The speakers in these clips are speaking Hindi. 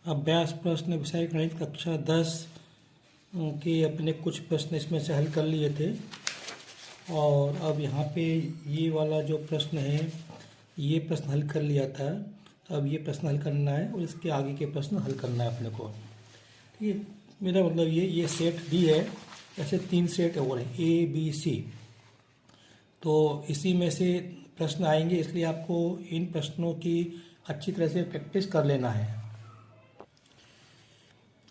अभ्यास प्रश्न विषय गणित कक्षा 10 के अपने कुछ प्रश्न इसमें से हल कर लिए थे। और अब यहाँ पे ये वाला जो प्रश्न है ये प्रश्न हल कर लिया था। अब ये प्रश्न हल करना है और इसके आगे के प्रश्न हल करना है अपने को। ठीक है, मेरा मतलब ये सेट डी है, ऐसे 3 सेट और हैं ए बी सी। तो इसी में से प्रश्न आएंगे, इसलिए आपको इन प्रश्नों की अच्छी तरह से प्रैक्टिस कर लेना है।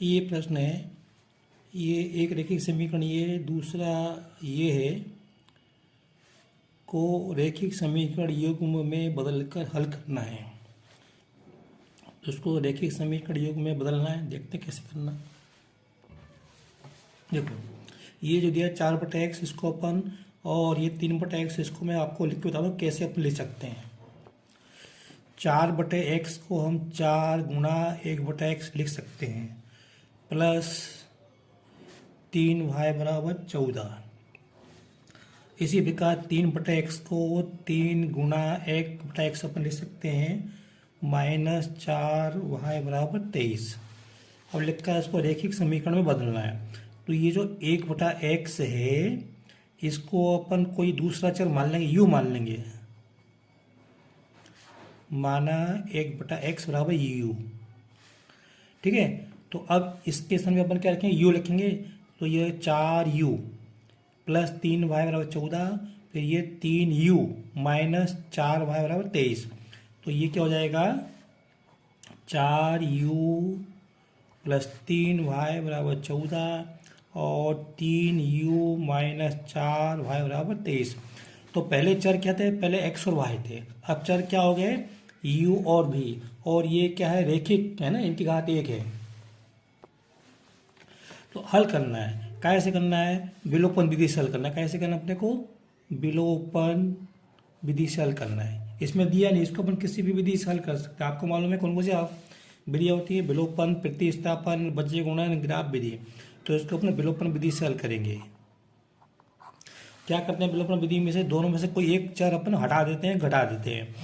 ये प्रश्न है, ये एक रेखिक समीकरण, ये दूसरा ये है को रेखिक समीकरण युग्म में बदलकर हल करना है। तो उसको रेखिक समीकरण युग्म में बदलना है, देखते कैसे करना। देखो ये जो दिया 4/x इसको अपन, और ये 3/x इसको मैं आपको लिख के बता दूँ कैसे अपन लिख सकते हैं। 4/x को हम 4 गुणा 1/x लिख सकते हैं, प्लस 3y बराबर 14। इसी प्रकार 3/x को 3 गुणा 1/x अपन लिख सकते हैं, माइनस 4y बराबर 23। अब लिखकर इसको रेखिक समीकरण में बदलना है। तो ये जो 1/x है इसको अपन कोई दूसरा चर मान लेंगे, u मान लेंगे, माना 1/x बराबर u। ठीक है, तो अब इसके स्थान में अपन क्या रखेंगे, u लिखेंगे। तो ये 4u प्लस 3y बराबर 14, फिर ये 3u माइनस 4y बराबर 23। तो ये क्या हो जाएगा, 4u प्लस 3y बराबर 14 और 3u माइनस 4y बराबर 23। तो पहले चर क्या थे, पहले x और y थे, अब चर क्या हो गए, u और v। और ये क्या है, रेखिक है ना, इनकी घात 1 है। तो हल करना है, कैसे करना है, विलोपन विधि से हल करना है। कैसे करना अपने को, विलोपन विधि से हल करना है। इसमें दिया नहीं, इसको अपन किसी भी विधि से हल कर सकते हैं। आपको मालूम है कौन कौन सी विधि होती है, विलोपन, प्रतिस्थापन, बज्य गुणन, ग्राफ विधि। तो इसको अपने विलोपन विधि से हल करेंगे। क्या करते हैं, विलोपन विधि में से दोनों में से कोई एक चर अपन हटा देते हैं, घटा देते हैं।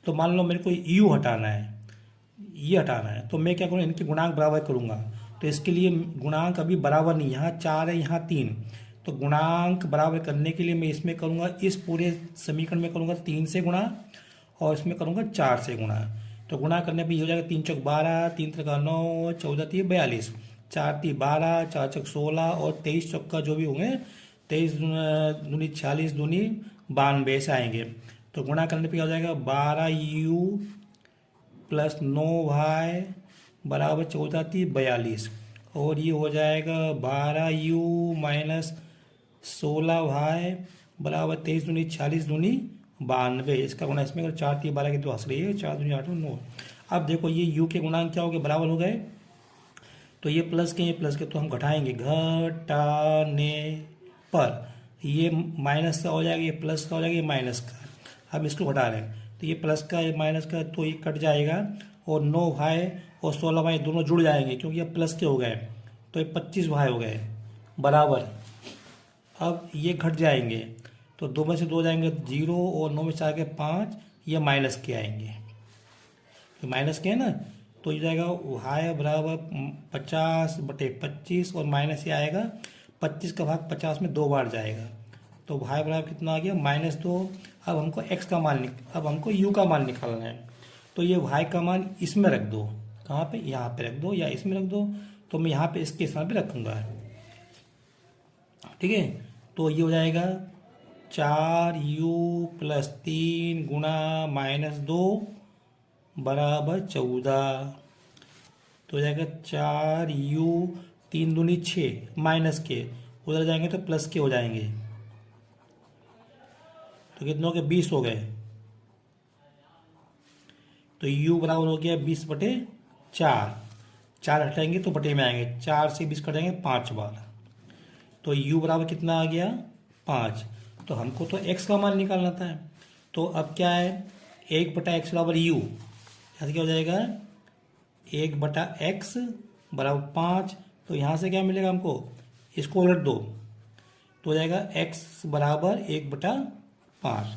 तो मान लो मेरे को u हटाना है, ये हटाना है, तो मैं क्या करूँ, इनके गुणांक बराबर करूँगा। तो इसके लिए गुणांक अभी बराबर नहीं, यहाँ 4 है यहाँ 3। तो गुणांक बराबर करने के लिए मैं इसमें करूँगा, इस पूरे समीकरण में करूँगा 3 से गुणा, और इसमें करूँगा 4 से गुणा। तो गुणा करने पे हो जाएगा 3 चौक 12, 3 त्रिका 9, 14 3 42, 4 3 12, 4 चौक 16 और 23 चौक का जो भी होंगे, 23 दूनी 46 दूनी 92 ऐसे आएंगे। तो गुणा करने पे हो जाएगा 12u प्लस 9y बराबर 14 3 42, और ये हो जाएगा 12u माइनस 16y बराबर 23 दूनी 46 दूनी 92। इसका गुणा इसमें अगर 4 3 12 की 2 हंस रही है, 4 दूनी 8 9। अब देखो ये u के गुणांक क्या हो गए, बराबर हो गए। तो ये प्लस के, ये प्लस के, तो हम घटाएंगे, घटाने पर ये माइनस का हो जाएगा, ये प्लस का हो जाएगा, ये माइनस का। हम इसको घटा रहे हैं, तो ये प्लस का, ये माइनस का, तो ये कट जाएगा, और 9y और 16y दोनों जुड़ जाएंगे क्योंकि अब प्लस के हो गए। तो ये 25y हो गए बराबर। अब ये घट जाएंगे, तो 2 में से 2 जाएंगे 0, और 9 में से आगे 5, ये माइनस के आएंगे, ये माइनस के है ना। तो ये जाएगा y बराबर 50/25, और माइनस ये आएगा 25 का भाग 50 में 2 बार जाएगा। तो y बराबर कितना आ गया, -2। अब हमको x का मान, अब हमको u का मान निकालना है। तो ये y का मान इसमें रख दो, कहाँ पे, यहाँ पे रख दो, या इसमें रख दो। तो मैं यहाँ पे इसके स्थान पे रखूँगा। ठीक है, तो ये हो जाएगा 4u प्लस 3 गुणा -2 बराबर 14। तो हो जाएगा 4u 3 दूनी 6, माइनस के उधर जाएंगे तो प्लस के हो जाएंगे। तो कितने हो गए, 20 हो गए। तो u बराबर हो गया 20/4। 4 हटाएंगे तो बटे में आएंगे, 4 से 20 कटेंगे 5 बार। तो u बराबर कितना आ गया, 5। तो हमको तो x का मान निकालना था। तो अब क्या है, 1/x बराबर u, यहाँ क्या हो जाएगा, 1/x बराबर 5। तो यहाँ से क्या मिलेगा हमको, इसको उलट दो, तो हो जाएगा x बराबर 1/5।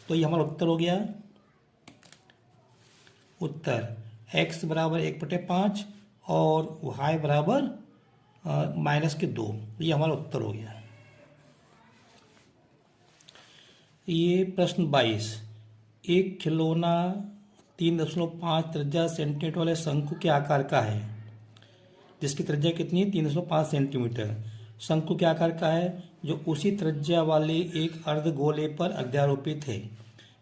तो ये हमारा उत्तर हो गया। उत्तर x बराबर 1/5 और y बराबर -2। ये हमारा उत्तर हो गया। ये प्रश्न 22, एक खिलौना 3.5 त्रिज्या सेंटीमीटर वाले शंकु के आकार का है, जिसकी त्रिज्या कितनी है 3.5 सेंटीमीटर। शंकु के आकार का है जो उसी त्रिज्या वाले एक अर्धगोले पर अध्यारोपित है।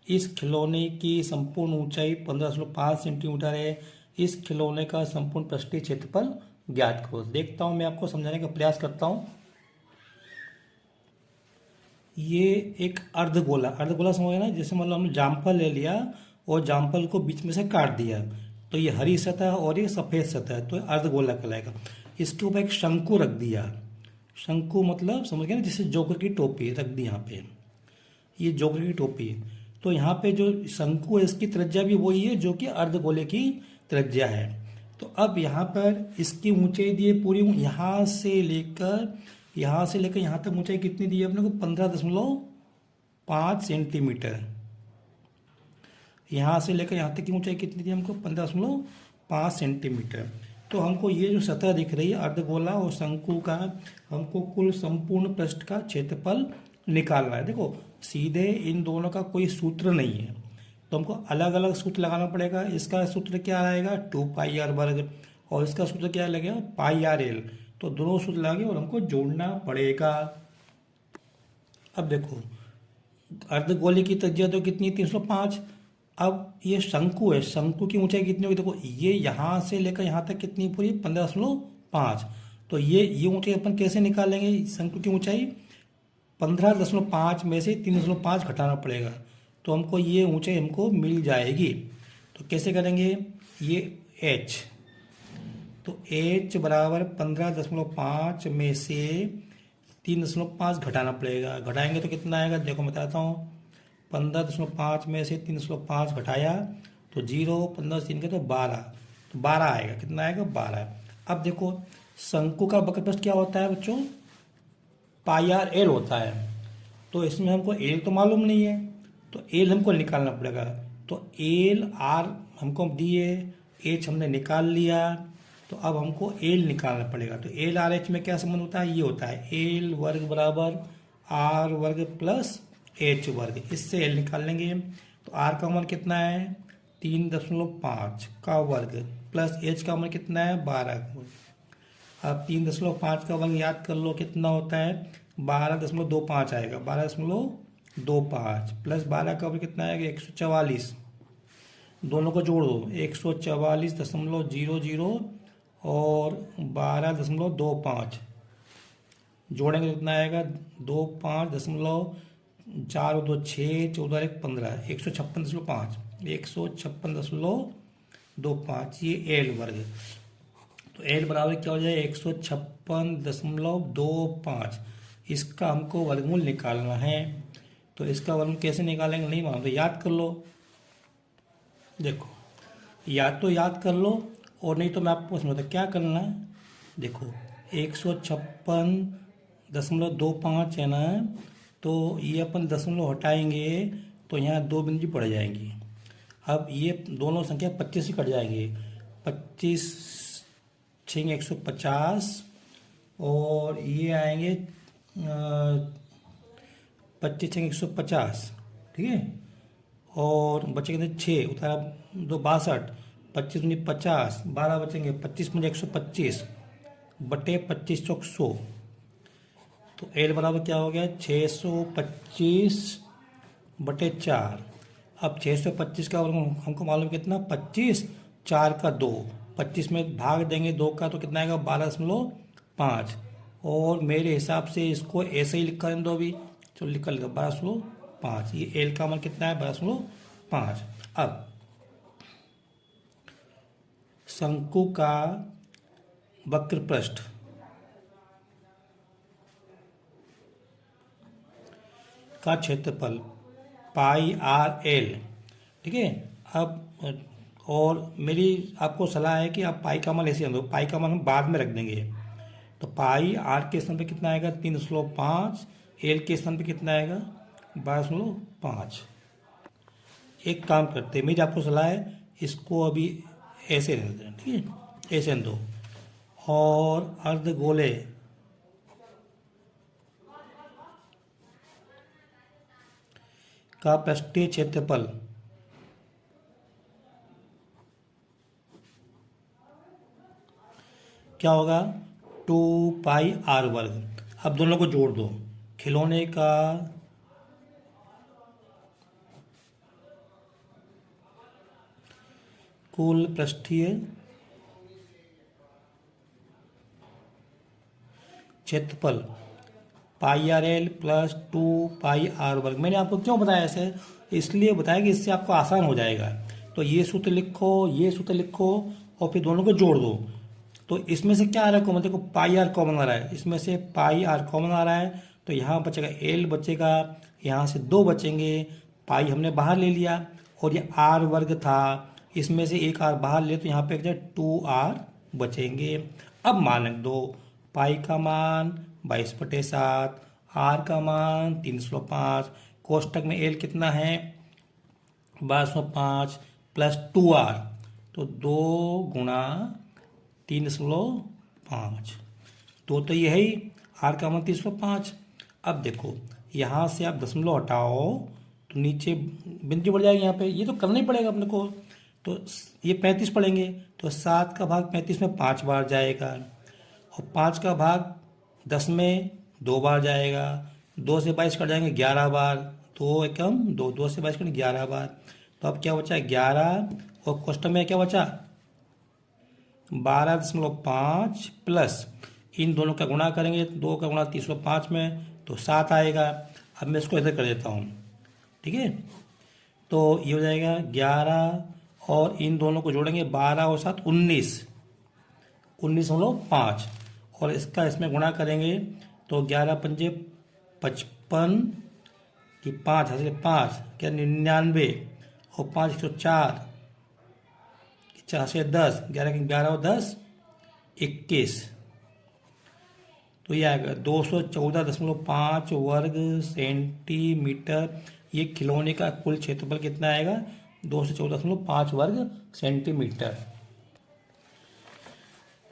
इस खिलौने की संपूर्ण ऊंचाई 15.5 सेंटीमीटर है। इस खिलौने का संपूर्ण पृष्ठीय क्षेत्रफल ज्ञात करो। देखता हूं, मैं आपको समझाने का प्रयास करता हूं। ये एक अर्धगोला समझ ना, जैसे मतलब हमने जामफल ले लिया और जामफल को बीच में से काट दिया, तो ये हरी सतह और ये सफ़ेद सतह, तो अर्धगोला कहलाएगा। इसके ऊपर एक शंकु रख दिया। शंकु मतलब समझ गए ना, जैसे जोकर की टोपी रख दी यहाँ पे, ये जोकर की टोपी है। तो यहाँ पे जो शंकु है इसकी त्रिज्या भी वही है जो कि अर्धगोले की त्रिज्या है। तो अब यहाँ पर इसकी ऊंचाई दी है पूरी, यहाँ से लेकर यहाँ तक ऊंचाई कितनी दी है अपने को 15.5 सेंटीमीटर। यहाँ से लेकर यहाँ तक की ऊंचाई कितनी दी हमको 15.5 सेंटीमीटर। तो हमको ये जो सतह दिख रही है अर्धगोला और शंकु का, हमको कुल संपूर्ण पृष्ठ का क्षेत्रफल निकालना है। देखो सीधे इन दोनों का कोई सूत्र नहीं है, तो हमको अलग अलग सूत्र लगाना पड़ेगा। इसका सूत्र क्या आएगा 2πr वर्ग, और इसका सूत्र क्या लगेगा πrl। तो दोनों सूत्र लगे और हमको जोड़ना पड़ेगा। अब देखो अर्धगोले की त्रिज्या तो कितनी 305। अब ये शंकु है, शंकु की ऊंचाई कितनी होगी, देखो ये यहाँ से लेकर यहाँ तक कितनी पूरी 15.5। तो ये ऊंचाई अपन कैसे निकालेंगे, शंकु की ऊंचाई 15.5 में से 3.5 घटाना पड़ेगा, तो हमको ये ऊंचाई हमको मिल जाएगी। तो कैसे करेंगे, ये h, तो h बराबर 15.5 में से 3.5 घटाना पड़ेगा। घटाएंगे तो कितना आएगा, देखो मैं बताता हूँ। 15.5 में से 3.5 घटाया तो 0, 15 3 के तो 12, तो 12 आएगा। कितना आएगा 12। अब देखो शंकु का वक्र पृष्ठ क्या होता है बच्चों, πrl होता है। तो इसमें हमको l तो मालूम नहीं है, तो l हमको निकालना पड़ेगा। तो l r हमको दिए, h हमने निकाल लिया, तो अब हमको l निकालना पड़ेगा। तो l r h में क्या संबंध होता है, ये होता है l वर्ग बराबर r वर्ग प्लस h वर्ग। इससे l निकाल लेंगे, तो r का मान कितना है 3.5 का वर्ग प्लस h का मान कितना है 12 का वर्ग। अब 3.5 का वर्ग याद कर लो कितना होता है 12.25 आएगा, 12.25 प्लस 12 का वर्ग कितना आएगा 144। दोनों को जोड़ दो 144.00 और 12.25 जोड़ेंगे कितना आएगा 25.4 2 6 14 1 15 156.5 156.25 ये एल वर्ग। तो एल बराबर क्या हो जाए 156.25। इसका हमको वर्गमूल निकालना है। तो इसका वर्गमूल कैसे निकालेंगे नहीं मालूम, तो याद कर लो। देखो या तो याद कर लो और नहीं तो मैं आपको समझाता क्या करना है। देखो 156.25 है ना, तो ये अपन दशमलव हटाएंगे तो यहाँ 2 बिंदु पड़ जाएंगी। अब ये दोनों संख्या 25 से कट जाएंगे, 25 6 150 और ये आएंगे 25 6 150, ठीक है। और बचेंगे 6 उतारा 2 62, 25 मुझे 50, 12 बचेंगे 25 मुझे 125 बटे 25 चौक 100। तो एल बराबर क्या हो गया 625 बटे 4। अब 625 का वर्ग हमको मालूम कितना 25, 4 का 2, 25 में भाग देंगे 2 का तो कितना आएगा 12.5। और मेरे हिसाब से इसको ऐसे ही लिख कर दो अभी, चलो लिख कर लेगा 12.5। ये एल का मान कितना है 12.5। अब शंकु का वक्र पृष्ठ का क्षेत्रफल πrl, ठीक है। अब और मेरी आपको सलाह है कि आप पाई का मान ऐसे दो, पाई का मान हम बाद में रख देंगे। तो पाई आर के स्थान पे कितना आएगा 3.5, एल के स्थान पे कितना आएगा 12.5। एक काम करते हैं, मेरी आपको सलाह है इसको अभी ऐसे रहने दें, ठीक है, ऐसे दो। और अर्धगोले का पृष्ठीय क्षेत्रफल क्या होगा? 2πr²। अब दोनों को जोड़ दो। खिलौने का कुल पृष्ठीय क्षेत्रफल πrl प्लस 2πr²। मैंने आपको क्यों बताया ऐसे? इसलिए बताया कि इससे आपको आसान हो जाएगा। तो ये सूत्र लिखो, ये सूत्र लिखो और फिर दोनों को जोड़ दो। तो इसमें से क्या आ रहा है कॉमन? देखो पाई आर कॉमन आ रहा है, इसमें से पाई आर कॉमन आ रहा है, तो यहाँ बचेगा एल बचेगा, यहाँ से 2 बचेंगे, पाई हमने बाहर ले लिया और ये r² था, इसमें से एक r बाहर ले तो यहाँ पे 2r बचेंगे। अब मानक दो, पाई का मान 22/7, r का मान 305, कोष्टक में l कितना है 2205 प्लस 2r, तो 2 गुणा 305, तो यही r का मान 305। अब देखो यहाँ से आप दशमलव हटाओ तो नीचे बिंदु बढ़ जाएगी, यहाँ पे ये तो करना ही पड़ेगा अपने को। तो ये 35 पढ़ेंगे तो 7 का भाग 35 में 5 बार जाएगा और 5 का भाग 10 में 2 बार जाएगा, 2 से 22 कट जाएंगे 11 बार, 2 एकम 2, 2 से 22 कट 11 बार। तो अब क्या बचा 11 और कोष्टक में क्या बचा 12.5 प्लस इन दोनों का गुणा करेंगे, 2 का गुणा 305 में तो 7 आएगा। अब मैं इसको इधर कर देता हूँ, ठीक है। तो ये हो जाएगा 11 और इन दोनों को जोड़ेंगे 12 और 7 19.5 और इसका इसमें गुणा करेंगे तो 11 पंजे 55 की 5 हंसले 5 क्या 99 और 5 104 4 से 10, 11 के 11 और 10 21, तो ये आएगा 214.5 वर्ग सेंटीमीटर। ये खिलौने का कुल क्षेत्रफल कितना आएगा 214.5 वर्ग सेंटीमीटर।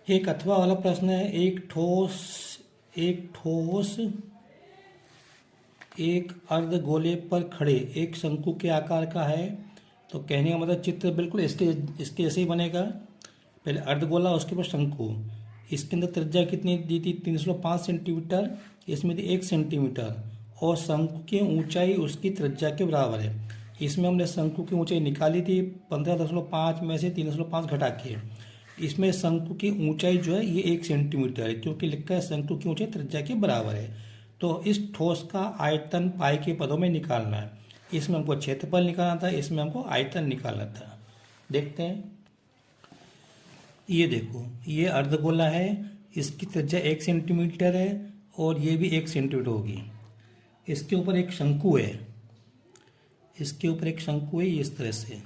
एक अथवा वाला प्रश्न है, एक ठोस एक अर्धगोले पर खड़े एक शंकु के आकार का है। तो कहने का मतलब चित्र बिल्कुल इसके जैसे ही बनेगा। पहले अर्धगोला, उसके बाद शंकु। इसके अंदर त्रिज्या कितनी दी थी 305 सेंटीमीटर, इसमें थी 1 सेंटीमीटर और शंकु की ऊंचाई उसकी त्रिज्या के बराबर है। इसमें हमने शंकु की ऊंचाई निकाली थी 15.5 में से 3.5 घटा के। इसमें शंकु की ऊंचाई जो है ये 1 सेंटीमीटर है, क्योंकि लिखा है शंकु की ऊंचाई त्रिज्या के बराबर है। तो इस ठोस का आयतन पाई के पदों में निकालना है। इसमें हमको क्षेत्रफल निकालना था, इसमें हमको आयतन निकालना था। देखते हैं, ये देखो ये अर्धगोला है, इसकी त्रिज्या 1 सेंटीमीटर है और ये भी 1 सेंटीमीटर होगी। इसके ऊपर एक शंकु है, इसके ऊपर एक शंकु है इस तरह से।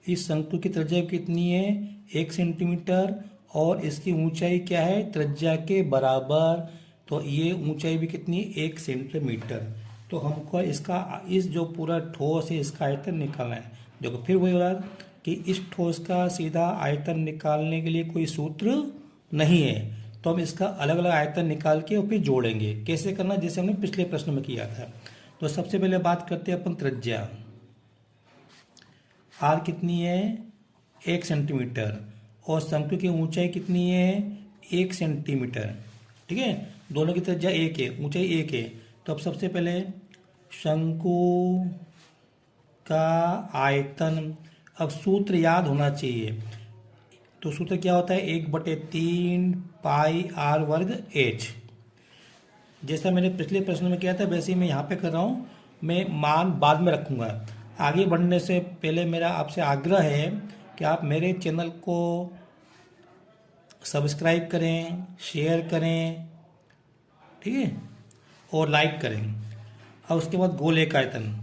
इस शंकु की त्रिज्या कितनी है 1 सेंटीमीटर और इसकी ऊंचाई क्या है त्रिज्या के बराबर। तो ये ऊंचाई भी कितनी 1 सेंटीमीटर। तो हमको इसका इस जो पूरा ठोस है इसका आयतन निकालना है। देखो फिर वही हो रहा कि इस ठोस का सीधा आयतन निकालने के लिए कोई सूत्र नहीं है, तो हम इसका अलग अलग आयतन निकाल के और फिर जोड़ेंगे। कैसे करना, जैसे हमने पिछले प्रश्न में किया था। तो सबसे पहले बात करते हैं अपन त्रिज्या। आर कितनी है 1 सेंटीमीटर और शंकु की ऊंचाई कितनी है 1 सेंटीमीटर, ठीक है। दोनों की त्रिज्या 1 है, ऊंचाई 1 है। तो अब सबसे पहले शंकु का आयतन, अब सूत्र याद होना चाहिए। तो सूत्र क्या होता है 1/3 पाई आर वर्ग एच। जैसा मैंने पिछले प्रश्न में किया था वैसे ही मैं यहाँ पे कर रहा हूँ। मैं मान बाद में रखूँगा। आगे बढ़ने से पहले मेरा आपसे आग्रह है कि आप मेरे चैनल को सब्सक्राइब करें, शेयर करें, ठीक है, और लाइक करें। और उसके बाद गोले का आयतन,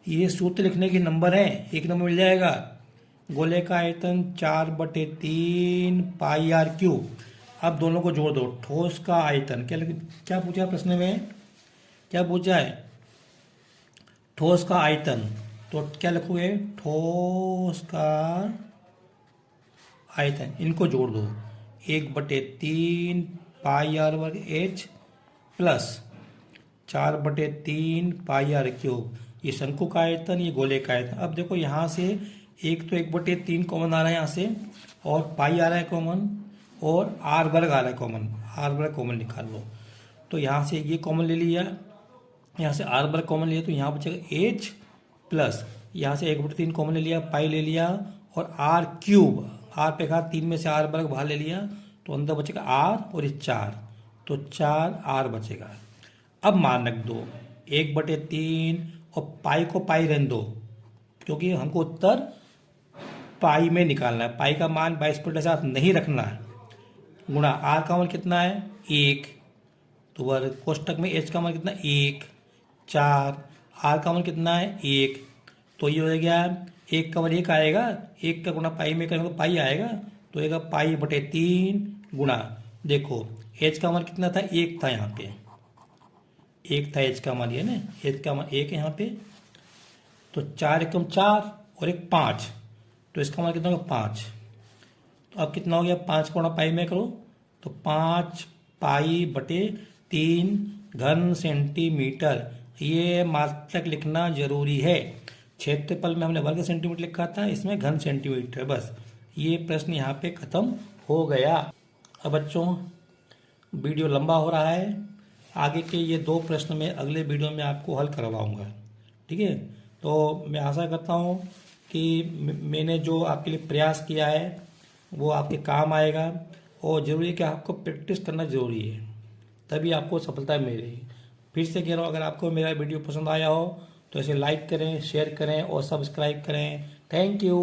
ये सूत्र लिखने के नंबर है, एक नंबर मिल जाएगा। गोले का आयतन 4/3 पाई आर क्यूब। अब दोनों को जोड़ दो। ठोस का आयतन क्या पूछा प्रश्न में, क्या पूछा है ठोस का आयतन। तो क्या लिखोगे, ठोस का आयतन, इनको जोड़ दो, 1/3 पाई आर वर्ग h plus 4/3 pi r cube. ये शंकु का आयतन, ये गोले का आयतन। अब देखो यहाँ से एक तो 1/3 कॉमन आ रहा है यहाँ से, और पाई आ रहा है कॉमन, और आर वर्ग आ रहा है कॉमन, आर वर्ग कॉमन निकाल लो। तो यहाँ से ये कॉमन ले लिया, यहाँ से आर वर्ग कॉमन लिया, तो यहाँ बचेगा एच प्लस, यहाँ से 1/3 कॉमन ले लिया, पाई ले लिया, और आर क्यूब, आर पे कहा 3 में से आर वर्ग बाहर ले लिया, तो अंदर बचेगा आर और ये 4, तो 4 आर बचेगा। अब मान रख दो 1/3 और पाई को पाई रहने दो, क्योंकि हमको उत्तर पाई में निकालना है, पाई का मान 22 के साथ नहीं रखना है, गुणा आर का मान कितना है 1, तो वर्ग कोष्टक में एच का मान कितना 1, 4, आर का मान कितना है 1, तो ये हो गया 1 का मान 1 आएगा, 1 का गुणा पाई में करेंगे तो पाई आएगा, तो आएगा पाई/3 गुणा, देखो एच का मान कितना था 1 था, यहाँ पे 1 था एच का मान, ये ना एच का मान 1 है यहाँ पे, तो 4 एकम 4 और 1 5, तो इसका मान कितना होगा 5। तो अब कितना हो गया, 5 गुणा पाई में करो तो 5 पाई/3 घन सेंटीमीटर। ये मात्रक लिखना जरूरी है, क्षेत्रफल में हमने वर्ग सेंटीमीटर लिखा था, इसमें घन सेंटीमीटर। बस ये प्रश्न यहाँ पे खत्म हो गया। अब बच्चों वीडियो लंबा हो रहा है, आगे के ये 2 प्रश्न में अगले वीडियो में आपको हल करवाऊंगा, ठीक है। तो मैं आशा करता हूँ कि मैंने जो आपके लिए प्रयास किया है वो आपके काम आएगा, और ज़रूरी है कि आपको प्रैक्टिस करना ज़रूरी है, तभी आपको सफलता मिलेगी। फिर से कह रहा हूँ, अगर आपको मेरा वीडियो पसंद आया हो तो इसे लाइक करें, शेयर करें और सब्सक्राइब करें। Thank you.